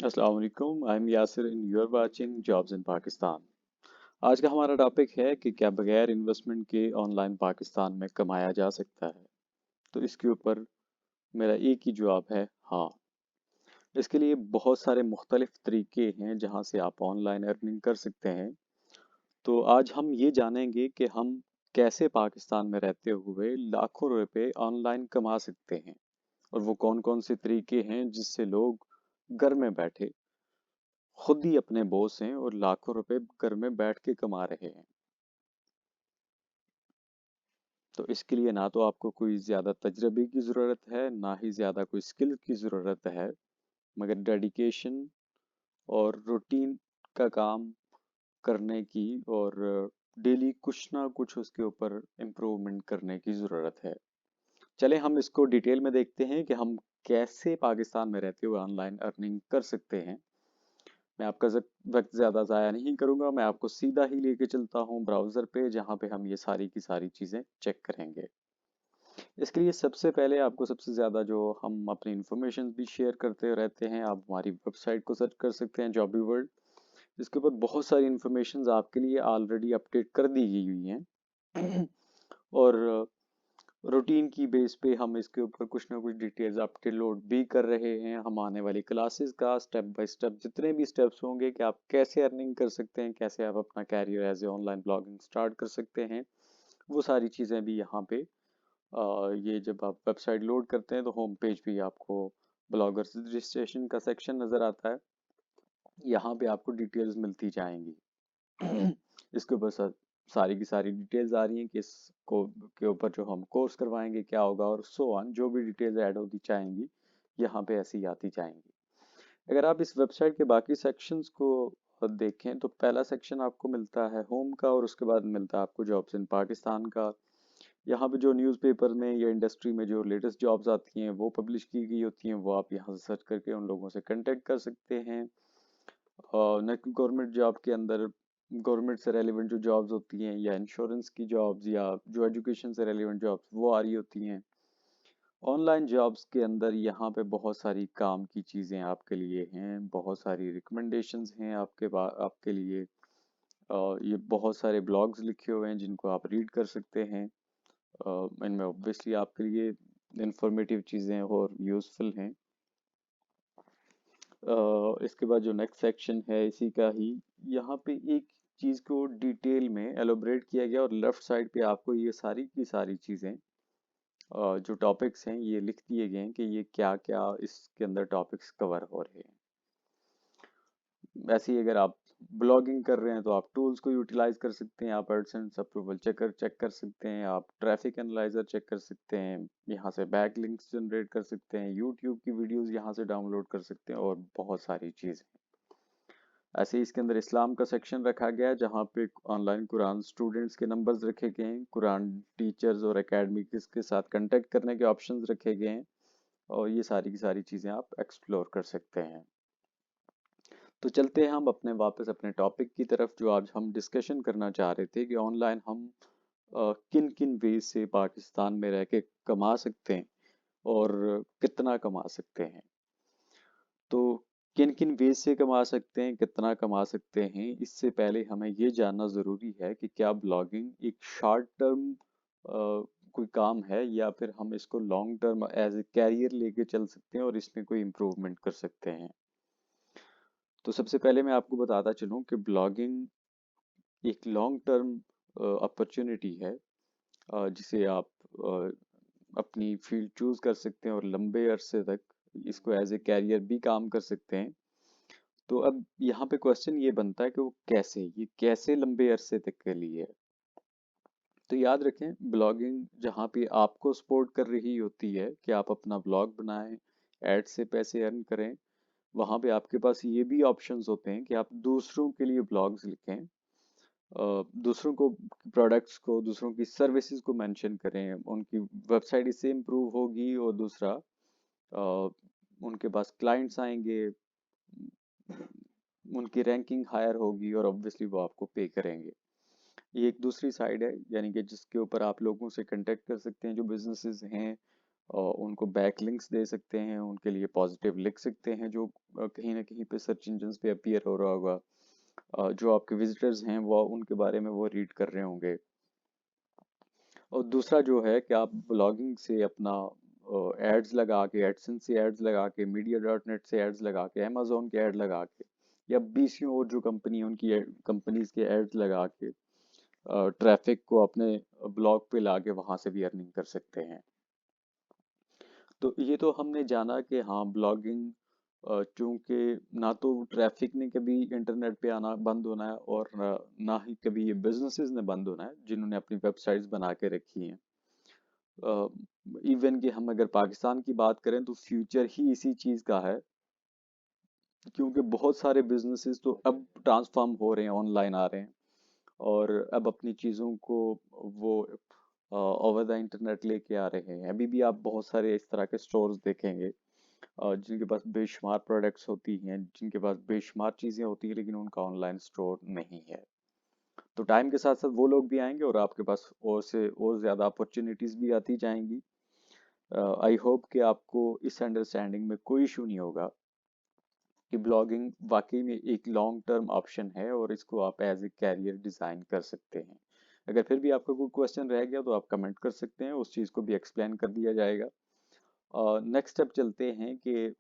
अस्सलाम वालेकुम, I am Yasir and you are watching jobs in Pakistan. आज का हमारा टॉपिक है कि क्या बगैर इन्वेस्टमेंट के ऑनलाइन पाकिस्तान में कमाया जा सकता है। तो इसके ऊपर मेरा एक ही जवाब है हाँ। इसके लिए बहुत सारे मुख्तलिफ तरीके हैं जहां से आप ऑनलाइन अर्निंग कर सकते हैं। तो आज हम ये जानेंगे कि हम कैसे पाकिस्तान में रहते हुए लाखों रुपए ऑनलाइन कमा सकते हैं और वो कौन कौन से तरीके हैं जिससे लोग घर में बैठे खुद ही अपने बॉस हैं और लाखों रुपए घर में बैठ के कमा रहे हैं। तो इसके लिए ना तो आपको कोई ज़्यादा तजर्बे की ज़रूरत है, ना ही ज़्यादा कोई स्किल की ज़रूरत है, मगर डेडिकेशन और रूटीन का काम करने की और डेली कुछ ना कुछ उसके ऊपर इम्प्रूवमेंट करने की ज़रूरत है। चलें हम इसको डिटेल में देखते हैं कि हम कैसे पाकिस्तान में रहते हुए ऑनलाइन अर्निंग कर सकते हैं। मैं आपका वक्त ज़्यादा ज़ाया नहीं करूंगा, मैं आपको सीधा ही लेके चलता हूँ ब्राउज़र पे जहाँ पे हम ये सारी की सारी चीज़ें चेक करेंगे। इसके लिए सबसे पहले आपको सबसे ज़्यादा जो हम अपनी इंफॉर्मेशन भी शेयर करते रहते हैं, आप हमारी वेबसाइट को सर्च कर सकते हैं जॉबी वर्ल्ड। इसके ऊपर बहुत सारी इंफॉर्मेशन आपके लिए ऑलरेडी अपडेट कर दी गई हुई हैं और रूटीन की बेस पे हम इसके ऊपर कुछ ना कुछ डिटेल्स अपलोड भी कर रहे हैं। हम आने वाली क्लासेस का स्टेप बाय स्टेप जितने भी स्टेप्स होंगे कि आप कैसे अर्निंग कर सकते हैं, कैसे आप अपना career as a online blogging start कर सकते हैं, वो सारी चीज़ें भी यहाँ पे ये जब आप वेबसाइट लोड करते हैं तो होम पेज पे आपको ब्लॉगर्स रजिस्ट्रेशन का सेक्शन नज़र आता है। यहाँ पे आपको डिटेल्स मिलती जाएंगी इसके ऊपर सारी की सारी डिटेल्स आ रही हैं कि इसको के ऊपर जो हम कोर्स करवाएंगे क्या होगा और सो ऑन जो भी डिटेल्स ऐड होती जाएंगी यहाँ पे ऐसी आती जाएंगी। अगर आप इस वेबसाइट के बाकी सेक्शंस को देखें तो पहला सेक्शन आपको मिलता है होम का और उसके बाद मिलता है आपको जॉब्स इन पाकिस्तान का। यहाँ पे जो न्यूज़पेपर में या इंडस्ट्री में जो लेटेस्ट जॉब्स आती हैं वो पब्लिश की गई होती हैं, वो आप यहाँ से सर्च करके उन लोगों से कांटेक्ट कर सकते हैं। न कि गवर्नमेंट जॉब के अंदर गवर्नमेंट से रेलिवेंट जो जॉब्स होती हैं या इंश्योरेंस की जॉब्स या जो एजुकेशन से रेलिवेंट जॉब्स वो आ रही होती हैं। ऑनलाइन जॉब्स के अंदर यहाँ पे बहुत सारी काम की चीज़ें आपके लिए हैं, बहुत सारी रिकमेंडेशंस हैं आपके लिए। ये बहुत सारे ब्लॉग्स लिखे हुए हैं जिनको आप रीड कर सकते हैं। इनमें ऑब्वियसली आपके लिए इंफॉर्मेटिव चीज़ें और यूज़फुल हैं। इसके बाद जो नेक्स्ट सेक्शन है इसी का ही, यहाँ पे एक चीज़ को डिटेल में एलोबरेट किया गया और लेफ्ट साइड पे आपको ये सारी की सारी चीज़ें जो टॉपिक्स हैं ये लिख दिए गए हैं कि ये क्या क्या इसके अंदर टॉपिक्स कवर हो रहे हैं। वैसे ही अगर आप ब्लॉगिंग कर रहे हैं तो आप टूल्स को यूटिलाइज कर सकते हैं, आप एडसेंस अप्रूवल चेकर चेक कर सकते हैं, आप ट्रैफिक एनालाइजर चेक कर सकते हैं, यहाँ से बैक लिंक्स जनरेट कर सकते हैं, यूट्यूब की वीडियोस यहाँ से डाउनलोड कर सकते हैं और बहुत सारी चीज़ें। ऐसे ही इसके अंदर इस्लाम का सेक्शन रखा गया है जहाँ पे ऑनलाइन कुरान स्टूडेंट्स के नंबर्स रखे गए हैं, कुरान टीचर्स और एकेडमिक्स के साथ कांटेक्ट करने के ऑप्शंस रखे गए हैं और ये सारी की सारी चीज़ें आप एक्सप्लोर कर सकते हैं। तो चलते हैं हम वापस अपने टॉपिक की तरफ जो आज हम डिस्कशन करना चाह रहे थे कि ऑनलाइन हम किन किन वेज से पाकिस्तान में रह के कमा सकते हैं और कितना कमा सकते हैं। तो किन किन वेज से कमा सकते हैं, कितना कमा सकते हैं, इससे पहले हमें ये जानना ज़रूरी है कि क्या ब्लॉगिंग एक शॉर्ट टर्म कोई काम है या फिर हम इसको long term as a career लेके चल सकते हैं और इसमें कोई इम्प्रूवमेंट कर सकते हैं। तो सबसे पहले मैं आपको बताता चलूँ कि ब्लॉगिंग एक लॉन्ग टर्म अपॉर्चुनिटी है जिसे आप अ, अपनी फील्ड चूज कर सकते हैं और लंबे अरसे तक इसको एज ए कैरियर भी काम कर सकते हैं। तो अब यहाँ पे क्वेश्चन ये बनता है कि वो कैसे, ये कैसे लंबे अरसे तक के लिए है। तो याद रखें ब्लॉगिंग जहाँ पे आपको सपोर्ट कर रही होती है कि आप अपना ब्लॉग बनाएं, एड से पैसे अर्न करें, वहाँ पे आपके पास ये भी ऑप्शंस होते हैं कि आप दूसरों के लिए ब्लॉग्स लिखें, दूसरों को प्रोडक्ट्स को दूसरों की सर्विसेज को मेंशन करें, उनकी वेबसाइट इससे इम्प्रूव होगी और दूसरा अ, उनके पास क्लाइंट्स आएंगे, उनकी रैंकिंग हायर होगी और ऑब्वियसली वो आपको पे करेंगे। ये एक दूसरी साइड है यानी कि जिसके ऊपर आप लोगों से कांटेक्ट कर सकते हैं जो बिजनेसेस हैं उनको बैक लिंक्स दे सकते हैं, उनके लिए पॉजिटिव लिख सकते हैं जो कहीं ना कहीं पे सर्च इंजन्स पे अपीयर हो रहा होगा। जो आपके विजिटर्स हैं वो उनके बारे में वो रीड कर रहे होंगे। और दूसरा जो है कि आप ब्लॉगिंग से अपना एड्स लगा के, एडसेंस से एड्स लगा के, मीडिया डॉट नेट से एड्स लगा के, अमेजोन के एड लगा के, या बीसियों और जो कंपनी है उनकी कंपनीज के एड्स लगा के ट्रैफिक को अपने ब्लॉग पे लाके वहां से भी अर्निंग कर सकते हैं। तो ये तो हमने जाना कि हाँ ब्लॉगिंग, चूंकि ना तो ट्रैफिक ने कभी इंटरनेट पे आना बंद होना है, और ना ही कभी ये बिजनेसेस ने बंद होना है जिन्होंने अपनी वेबसाइट्स बना के रखी हैं। इवन कि हम अगर पाकिस्तान की बात करें तो फ्यूचर ही इसी चीज का है, क्योंकि बहुत सारे बिजनेसेस तो अब ट्रांसफॉर्म हो रहे हैं, ऑनलाइन आ रहे हैं, और अब अपनी चीजों को वो ओवर द इंटरनेट लेके आ रहे हैं। अभी भी आप बहुत सारे इस तरह के स्टोर्स देखेंगे जिनके पास बेशुमार प्रोडक्ट्स होती हैं, जिनके पास बेशुमार चीजें होती हैं, लेकिन उनका ऑनलाइन स्टोर नहीं है। तो टाइम के साथ साथ वो लोग भी आएंगे और आपके पास और से और ज्यादा अपॉर्चुनिटीज भी आती जाएंगी। आई होप कि आपको इस अंडरस्टैंडिंग में कोई इशू नहीं होगा कि ब्लॉगिंग वाकई में एक लॉन्ग टर्म ऑप्शन है और इसको आप एज ए कैरियर डिजाइन कर सकते हैं। अगर फिर भी आपका कोई क्वेश्चन रह गया तो आप कमेंट कर सकते हैं, उस चीज़ को भी एक्सप्लेन कर दिया जाएगा। नेक्स्ट स्टेप चलते हैं कि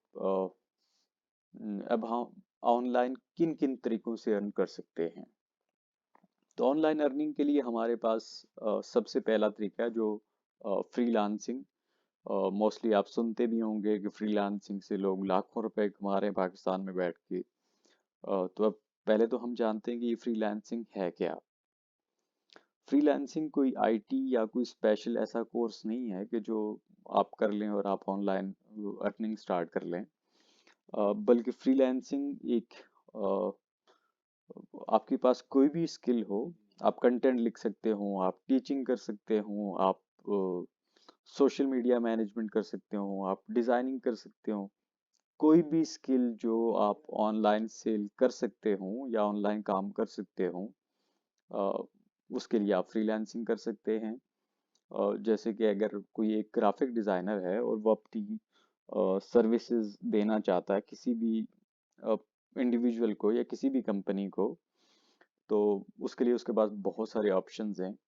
अब हम ऑनलाइन किन किन तरीकों से अर्न कर सकते हैं। तो ऑनलाइन अर्निंग के लिए हमारे पास सबसे पहला तरीका है जो फ्रीलांसिंग। मोस्टली आप सुनते भी होंगे कि फ्रीलांसिंग से लोग लाखों रुपए कमा रहे हैं पाकिस्तान में बैठ के। तो अब पहले तो हम जानते हैं कि ये फ्रीलांसिंग है क्या। फ्रीलांसिंग कोई आईटी या कोई स्पेशल ऐसा कोर्स नहीं है कि जो आप कर लें और आप ऑनलाइन अर्निंग स्टार्ट कर लें। बल्कि फ्रीलांसिंग एक आपके पास कोई भी स्किल हो, आप कंटेंट लिख सकते हो, आप टीचिंग कर सकते हो, आप सोशल मीडिया मैनेजमेंट कर सकते हो, आप डिजाइनिंग कर सकते हो। कोई भी स्किल जो आप ऑनलाइन सेल कर सकते हो या ऑनलाइन काम कर सकते हो, अ, उसके लिए आप फ्रीलांसिंग कर सकते हैं। जैसे कि अगर कोई एक ग्राफिक डिजाइनर है और वो अपनी सर्विसेज देना चाहता है किसी भी इंडिविजुअल को या किसी भी कंपनी को, तो उसके लिए उसके पास बहुत सारे ऑप्शंस हैं,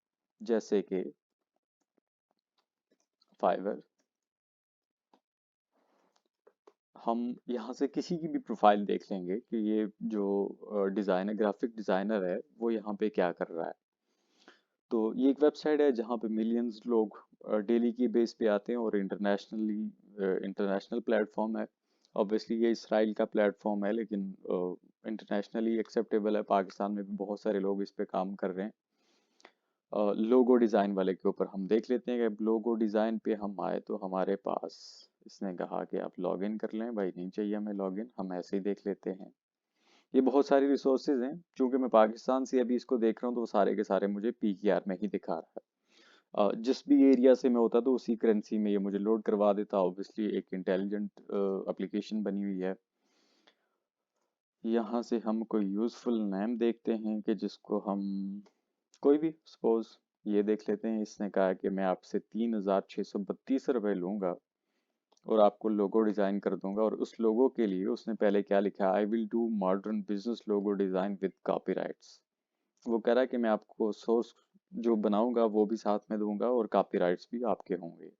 जैसे कि फाइवर। हम यहाँ से किसी की भी प्रोफाइल देख लेंगे कि ये जो डिजाइनर, ग्राफिक डिजाइनर है, वो यहाँ पे क्या कर रहा है। तो ये एक वेबसाइट है जहाँ पे मिलियंस लोग डेली की बेस पे आते हैं, और इंटरनेशनल प्लेटफॉर्म है। ऑब्वियसली ये इसराइल का प्लेटफॉर्म है, लेकिन इंटरनेशनली एक्सेप्टेबल है। पाकिस्तान में भी बहुत सारे लोग इस पे काम कर रहे हैं। लोगो डिज़ाइन वाले के ऊपर हम देख लेते हैं कि लोगो डिज़ाइन पे हम आए तो हमारे पास इसने कहा कि आप लॉगिन कर लें। भाई नहीं चाहिए हमें लॉगिन, हम ऐसे ही देख लेते हैं। ये बहुत सारी रिसोर्सेज हैं, क्योंकि मैं पाकिस्तान से अभी इसको देख रहा हूँ तो वो सारे के सारे मुझे पीकेआर में ही दिखा रहा है। जिस भी एरिया से मैं होता तो उसी करेंसी में ये मुझे लोड करवा देता। ऑब्वियसली एक इंटेलिजेंट एप्लीकेशन बनी हुई है। यहाँ से हम कोई यूजफुल नेम देखते हैं कि जिसको हम कोई भी सपोज ये देख लेते हैं। इसने कहा कि मैं आपसे 3,632 रुपये लूंगा और आपको लोगो डिजाइन कर दूंगा। और उस लोगो के लिए उसने पहले क्या लिखा, I will do modern business logo design with copyrights. वो कह रहा है कि मैं आपको सोर्स जो बनाऊंगा वो भी साथ में दूंगा और कॉपीराइट्स भी आपके होंगे।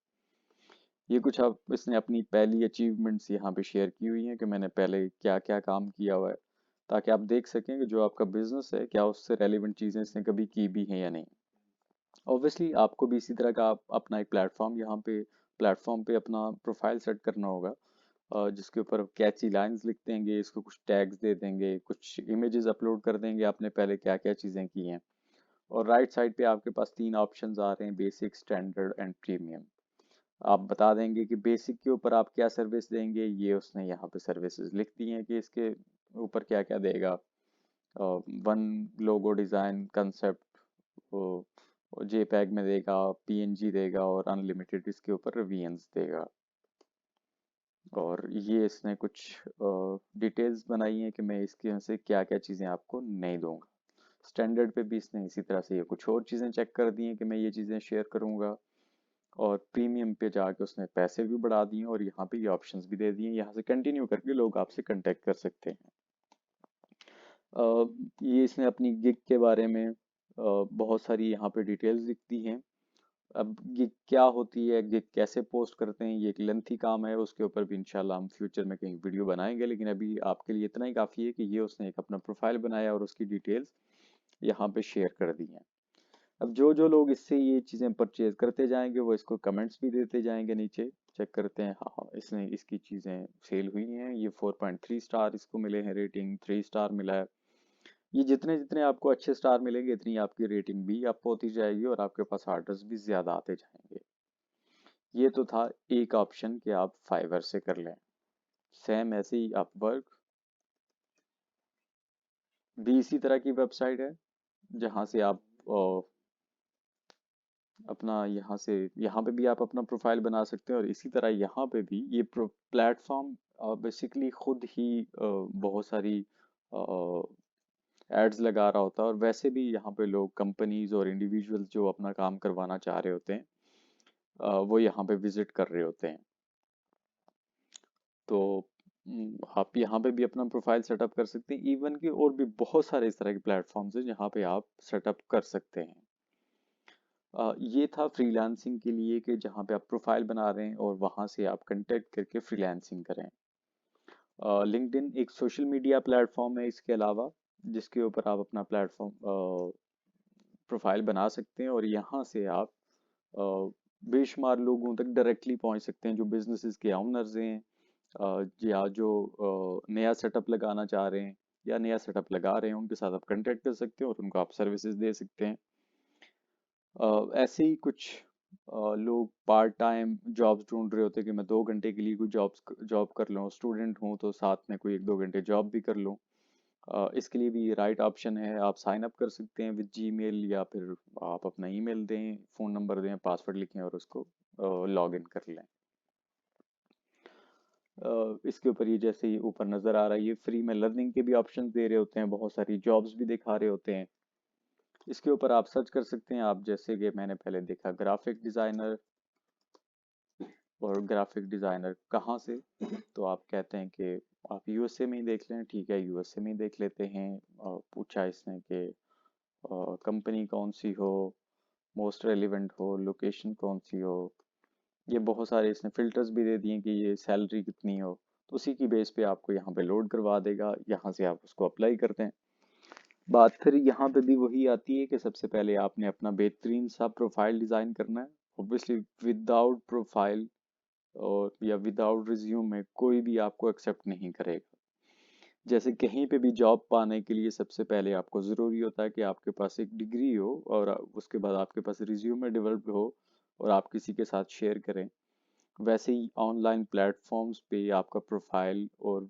ये कुछ आप इसने अपनी पहली अचीवमेंट्स यहाँ पे शेयर की हुई हैं कि मैंने पहले क्या क्या काम किया हुआ है, ताकि आप देख सकें कि जो आपका बिजनेस है क्या उससे रेलिवेंट चीज़ें इसने कभी की भी हैं या नहीं। ऑब्वियसली आपको भी इसी तरह का अपना एक प्लेटफॉर्म पे अपना प्रोफाइल सेट करना होगा, जिसके ऊपर कैची लाइंस लिख देंगे, इसको कुछ टैग्स दे देंगे, कुछ इमेजेस अपलोड कर देंगे आपने पहले क्या क्या चीज़ें की हैं। और राइट साइड पे आपके पास तीन ऑप्शंस आ रहे हैं, बेसिक, स्टैंडर्ड एंड प्रीमियम। आप बता देंगे कि बेसिक के ऊपर आप क्या सर्विस देंगे, ये उसने यहाँ पे सर्विसेज लिख दी हैं कि इसके ऊपर क्या क्या देगा। One logo design concept JPEG में देगा, पीएनजी देगा, और अनलिमिटेड इसके ऊपर वीएंस देगा। और ये इसने कुछ डिटेल्स बनाई हैं कि मैं इसके यहाँ से क्या क्या चीज़ें आपको नहीं दूंगा। स्टैंडर्ड पे भी इसने इसी तरह से ये कुछ और चीज़ें चेक कर दी हैं कि मैं ये चीज़ें शेयर करूंगा। और प्रीमियम पे जाके उसने पैसे भी बढ़ा दिए और यहाँ पे ये ऑप्शंस भी दे दिए, यहाँ से कंटिन्यू करके लोग आपसे कांटेक्ट कर सकते हैं। ये इसने अपनी गिग के बारे में बहुत सारी यहाँ पे डिटेल्स लिख दी हैं। अब गिग क्या होती है, गिग कैसे पोस्ट करते हैं, ये एक लेंथी काम है, उसके ऊपर भी इंशाल्लाह हम फ्यूचर में कहीं वीडियो बनाएंगे, लेकिन अभी आपके लिए इतना ही काफ़ी है कि ये उसने एक अपना प्रोफाइल बनाया और उसकी डिटेल्स यहाँ पे शेयर कर दी हैं। अब जो जो लोग इससे ये चीज़ें परचेज करते जाएंगे वो इसको कमेंट्स भी देते जाएंगे नीचे, चेक करते हैं, हाँ इसने इसकी चीज़ें सेल हुई हैं, ये 4.3 स्टार इसको मिले हैं, रेटिंग 3 स्टार मिला है। ये जितने जितने आपको अच्छे स्टार मिलेंगे इतनी आपकी रेटिंग भी अप होती जाएगी और आपके पास ऑर्डर्स भी ज़्यादा आते जाएंगे। ये तो था एक ऑप्शन कि आप फाइवर से कर लें। सेम ऐसे ही अपवर्क भी इसी तरह की वेबसाइट है, जहाँ से आप अपना यहाँ पे भी आप अपना प्रोफाइल बना सकते हैं, और इसी तरह यहाँ पे भी ये प्लेटफॉर्म बेसिकली खुद ही बहुत सारी एड्स लगा रहा होता है, और वैसे भी यहाँ पे लोग कंपनीज और इंडिविजुअल्स जो अपना काम करवाना चाह रहे होते हैं वो यहाँ पे विजिट कर रहे होते हैं। तो आप यहाँ पे भी अपना प्रोफाइल सेटअप कर सकते हैं, इवन कि और भी बहुत सारे इस तरह के प्लेटफॉर्म्स हैं जहाँ पे आप सेटअप कर सकते हैं। ये था फ्रीलांसिंग के लिए कि जहाँ पे आप प्रोफाइल बना रहे हैं और वहाँ से आप कंटेक्ट करके फ्रीलांसिंग करें। लिंक्डइन एक सोशल मीडिया प्लेटफॉर्म है इसके अलावा, जिसके ऊपर आप अपना प्लेटफॉर्म प्रोफाइल बना सकते हैं, और यहाँ से आप बेशुमार लोगों तक डायरेक्टली पहुँच सकते हैं जो बिजनेसेस के ओनर्स हैं, या जो नया सेटअप लगाना चाह रहे हैं या नया सेटअप लगा रहे हैं, उनके साथ आप कांटेक्ट कर सकते हैं और उनको आप सर्विसेज दे सकते हैं। ऐसे ही कुछ लोग पार्ट टाइम जॉब्स ढूंढ रहे होते हैं कि मैं 2 घंटे के लिए कोई जॉब कर लूँ, स्टूडेंट हूँ तो साथ में कोई 1-2 घंटे जॉब भी कर लूँ। इसके लिए भी राइट ऑप्शन है, आप साइन अप कर सकते हैं विद जीमेल, या फिर आप अपना ईमेल दें, फ़ोन नंबर दें, पासवर्ड लिखें और उसको लॉग इन कर लें। इसके ऊपर ये जैसे ही ऊपर नज़र आ रहा है, ये फ्री में लर्निंग के भी ऑप्शन दे रहे होते हैं, बहुत सारी जॉब्स भी दिखा रहे होते हैं। इसके ऊपर आप सर्च कर सकते हैं, आप जैसे कि मैंने पहले देखा ग्राफिक डिज़ाइनर, और ग्राफिक डिज़ाइनर कहाँ से, तो आप कहते हैं कि आप यूएसए में ही देख लें, ठीक है यूएसए में ही देख लेते हैं। पूछा इसने कि कंपनी कौन सी हो, मोस्ट रेलिवेंट हो, लोकेशन कौन सी हो, ये बहुत सारे इसने फिल्टर्स भी दे दिए कि ये सैलरी कितनी हो, तो उसी की बेस पे आपको यहाँ पे लोड करवा देगा, यहाँ से आप उसको अप्लाई करते हैं। बात फिर यहाँ पे भी वही आती है कि सबसे पहले आपने अपना बेहतरीन सा प्रोफाइल डिज़ाइन करना है। ऑब्वियसली विदाउट प्रोफाइल और या विदाउट रिज्यूम में कोई भी आपको एक्सेप्ट नहीं करेगा। जैसे कहीं पे भी जॉब पाने के लिए सबसे पहले आपको ज़रूरी होता है कि आपके पास एक डिग्री हो, और उसके बाद आपके पास रिज्यूमे डेवलप हो और आप किसी के साथ शेयर करें। वैसे ही ऑनलाइन प्लेटफॉर्म्स पे आपका प्रोफाइल और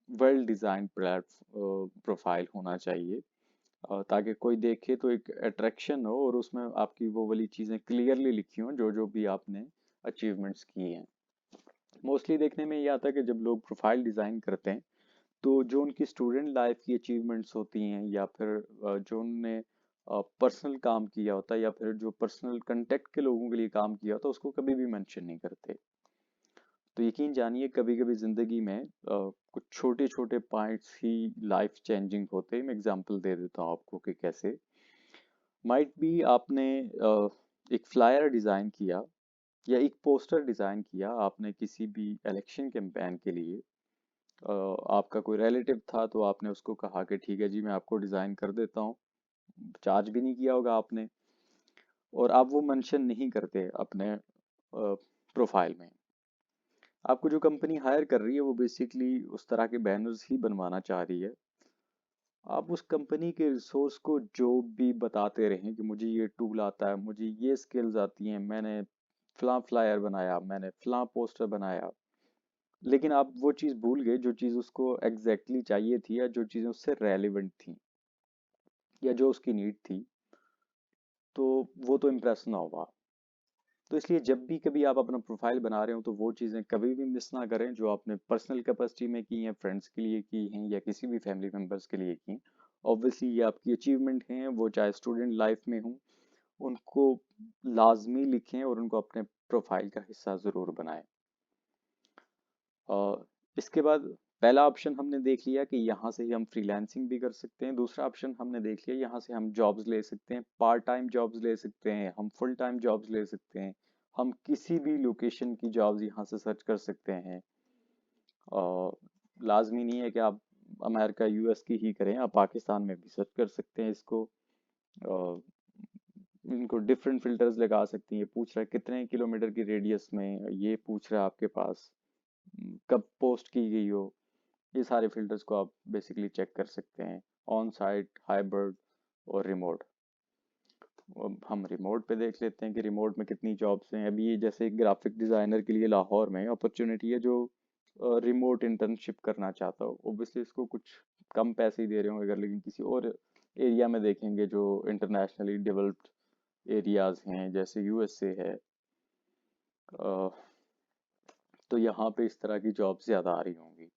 वेल डिज़ाइन प्रोफाइल होना चाहिए, ताकि कोई देखे तो एक अट्रैक्शन हो और उसमें आपकी वो वाली चीज़ें क्लियरली लिखी हों जो जो भी आपने अचीवमेंट्स की हैं। मोस्टली देखने में ये आता है कि जब लोग प्रोफाइल डिज़ाइन करते हैं तो जो उनकी स्टूडेंट लाइफ की अचीवमेंट्स होती हैं, या फिर जो उनने पर्सनल काम किया होता है, या फिर जो पर्सनल कांटेक्ट के लोगों के लिए काम किया होता है, उसको कभी भी मेंशन नहीं करते। तो यकीन जानिए कभी कभी ज़िंदगी में कुछ छोटे छोटे पॉइंट्स ही लाइफ चेंजिंग होते हैं। मैं एग्जांपल दे देता हूँ आपको कि कैसे। माइट भी आपने एक फ्लायर डिज़ाइन किया या एक पोस्टर डिज़ाइन किया आपने किसी भी इलेक्शन कैंपेन के लिए। आपका कोई रिलेटिव था तो आपने उसको कहा कि ठीक है जी मैं आपको डिज़ाइन कर देता हूँ, चार्ज भी नहीं किया होगा आपने, और आप वो मेंशन नहीं करते अपने प्रोफाइल में। आपको जो कंपनी हायर कर रही है वो बेसिकली उस तरह के बैनर्स ही बनवाना चाह रही है। आप उस कंपनी के रिसोर्स को जो भी बताते रहें कि मुझे ये टूल आता है, मुझे ये स्किल्स आती हैं, मैंने फलां फ्लायर बनाया, मैंने फलां पोस्टर बनाया, लेकिन आप वो चीज़ भूल गए जो चीज़ उसको एग्जैक्टली चाहिए थी, या जो चीज़ें उससे रेलिवेंट थी, या जो उसकी नीड थी, तो वो तो इम्प्रेस ना हुआ। तो इसलिए जब भी कभी आप अपना प्रोफाइल बना रहे हो तो वो चीज़ें कभी भी मिस ना करें जो आपने पर्सनल कैपेसिटी में की हैं, फ्रेंड्स के लिए की हैं, या किसी भी फैमिली मेम्बर्स के लिए की। ऑब्वियसली ये आपकी अचीवमेंट हैं, वो चाहे स्टूडेंट लाइफ में हो, उनको लाजमी लिखें और उनको अपने प्रोफाइल का हिस्सा ज़रूर बनाएं। और इसके बाद पहला ऑप्शन हमने देख लिया कि यहाँ से ही हम फ्रीलांसिंग भी कर सकते हैं। दूसरा ऑप्शन हमने देख लिया यहाँ से हम जॉब्स ले सकते हैं, पार्ट टाइम जॉब्स ले सकते हैं, हम फुल टाइम जॉब्स ले सकते हैं, हम किसी भी लोकेशन की जॉब्स यहाँ से सर्च कर सकते हैं। और लाजमी नहीं है कि आप अमेरिका यूएस की ही करें, आप पाकिस्तान में भी सर्च कर सकते हैं इसको। और इनको डिफरेंट फिल्टर्स लगा सकती हैं। ये पूछ रहा है कितने किलोमीटर की रेडियस में, ये पूछ रहा है आपके पास कब पोस्ट की गई हो। ये सारे फिल्टर्स को आप बेसिकली चेक कर सकते हैं। ऑन साइट, हाइब्रिड और रिमोट। अब हम रिमोट पे देख लेते हैं कि रिमोट में कितनी जॉब्स हैं। अभी जैसे ग्राफिक डिज़ाइनर के लिए लाहौर में अपॉर्चुनिटी है जो रिमोट इंटर्नशिप करना चाहता हो। ओबियसली इसको कुछ कम पैसे ही दे रहे होंगे अगर, लेकिन किसी और एरिया में देखेंगे जो इंटरनेशनली डेवलप्ड एरियाज हैं जैसे यूएसए है, तो यहाँ पे इस तरह की जॉब्स ज़्यादा आ रही होंगी।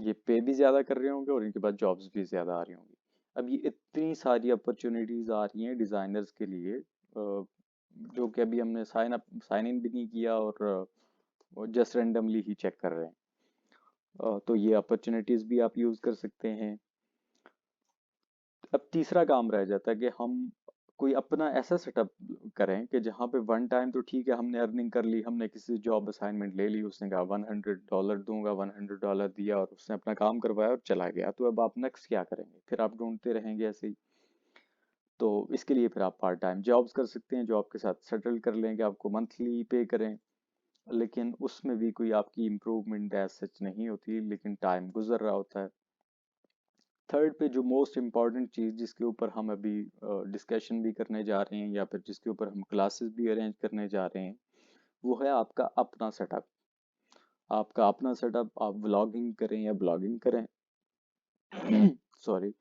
ये पे भी ज़्यादा कर रहे होंगे और इनके पास जॉब्स भी ज़्यादा आ रही होंगी। अब ये इतनी सारी अपॉर्चुनिटीज़ आ रही हैं डिज़ाइनर्स के लिए, जो कि अभी हमने साइन इन भी नहीं किया और जस्ट रेंडमली ही चेक कर रहे हैं। तो ये अपॉर्चुनिटीज़ भी आप यूज़ कर सकते हैं। अब तीसरा काम रह जाता है कि हम कोई अपना ऐसा सेटअप करें कि जहाँ पे वन टाइम तो ठीक है, हमने अर्निंग कर ली, हमने किसी जॉब असाइनमेंट ले ली, उसने कहा $100 दूंगा, $100 दिया और उसने अपना काम करवाया और चला गया। तो अब आप नेक्स्ट क्या करेंगे? फिर आप ढूंढते रहेंगे ऐसे ही। तो इसके लिए फिर आप पार्ट टाइम जॉब्स कर सकते हैं, जॉब के साथ सेटल कर लें कि आपको मंथली पे करें, लेकिन उसमें भी कोई आपकी इम्प्रूवमेंट एज सच नहीं होती, लेकिन टाइम गुजर रहा होता है। थर्ड पे जो मोस्ट इम्पॉर्टेंट चीज़ जिसके ऊपर हम अभी डिस्कशन भी करने जा रहे हैं या फिर जिसके ऊपर हम क्लासेस भी अरेंज करने जा रहे हैं, वो है आपका अपना सेटअप। आपका अपना सेटअप, आप व्लॉगिंग करें या ब्लॉगिंग करें, सॉरी,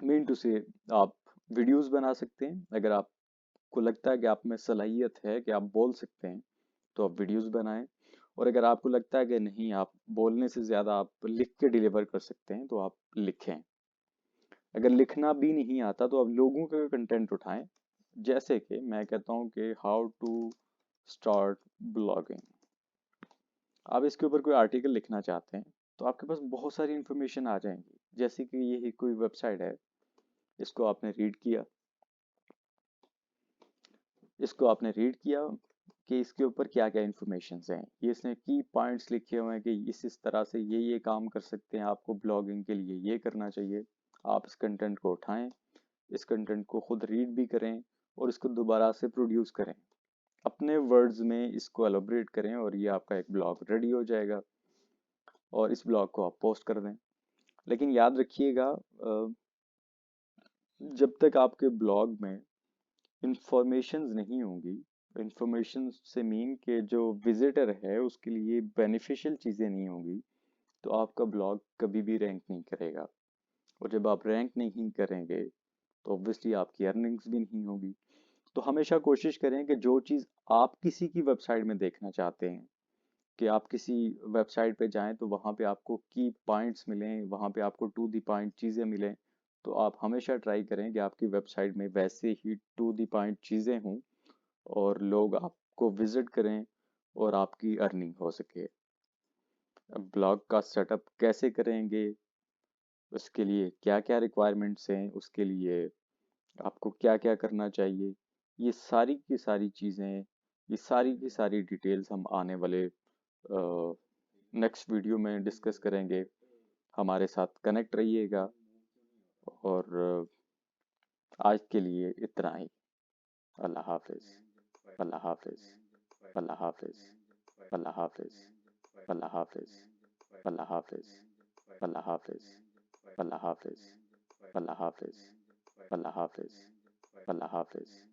मीन टू से आप वीडियोस बना सकते हैं। अगर आपको लगता है कि आप में सलाहियत है कि आप बोल सकते हैं तो आप वीडियोस बनाएं। और अगर आपको लगता है कि नहीं, आप बोलने से ज़्यादा आप लिख के डिलीवर कर सकते हैं, तो आप लिखें। अगर लिखना भी नहीं आता तो आप लोगों का कंटेंट उठाएं। जैसे कि मैं कहता हूँ कि हाउ टू स्टार्ट ब्लॉगिंग। आप इसके ऊपर कोई आर्टिकल लिखना चाहते हैं तो आपके पास बहुत सारी इंफॉर्मेशन आ जाएंगी। जैसे कि ये कोई वेबसाइट है, इसको आपने रीड किया, कि इसके ऊपर क्या क्या इंफॉर्मेशन हैं। ये इसने की पॉइंट्स लिखे हुए हैं कि इस तरह से ये काम कर सकते हैं, आपको ब्लॉगिंग के लिए ये करना चाहिए। आप इस कंटेंट को उठाएं, इस कंटेंट को खुद रीड भी करें और इसको दोबारा से प्रोड्यूस करें, अपने वर्ड्स में इसको एलोबरेट करें और ये आपका एक ब्लॉग रेडी हो जाएगा। और इस ब्लॉग को आप पोस्ट कर दें। लेकिन याद रखिएगा, जब तक आपके ब्लॉग में इंफॉर्मेशन नहीं होंगी, इंफॉर्मेशन से मीन के जो विजिटर है उसके लिए बेनिफिशियल चीज़ें नहीं होंगी, तो आपका ब्लॉग कभी भी रैंक नहीं करेगा। और जब आप रैंक नहीं करेंगे तो ऑब्वियसली आपकी अर्निंग्स भी नहीं होगी। तो हमेशा कोशिश करें कि जो चीज़ आप किसी की वेबसाइट में देखना चाहते हैं, कि आप किसी वेबसाइट पे जाएं तो वहाँ पे आपको की पॉइंट्स मिलें, वहाँ पे आपको टू द पॉइंट चीज़ें मिलें। तो आप हमेशा ट्राई करें कि आपकी वेबसाइट में वैसे ही टू द पॉइंट चीज़ें हों और लोग आपको विजिट करें और आपकी अर्निंग हो सके। अब ब्लॉग का सेटअप कैसे करेंगे, उसके लिए क्या क्या रिक्वायरमेंट्स हैं, उसके लिए आपको क्या क्या करना चाहिए, ये सारी की सारी चीज़ें, ये सारी की सारी डिटेल्स हम आने वाले नेक्स्ट वीडियो में डिस्कस करेंगे। हमारे साथ कनेक्ट रहिएगा और आज के लिए इतना ही। अल्लाह हाफिज़, अल्लाह हाफिज़, अल्लाह हाफिज़, अल्लाह हाफिज़, अल्लाह हाफिज़, अल्लाह हाफिज़, अल्लाह हाफिज़, अल्लाह हाफिज़, अल्लाह हाफिज़, अल्लाह हाफिज़, अल्लाह हाफिज़।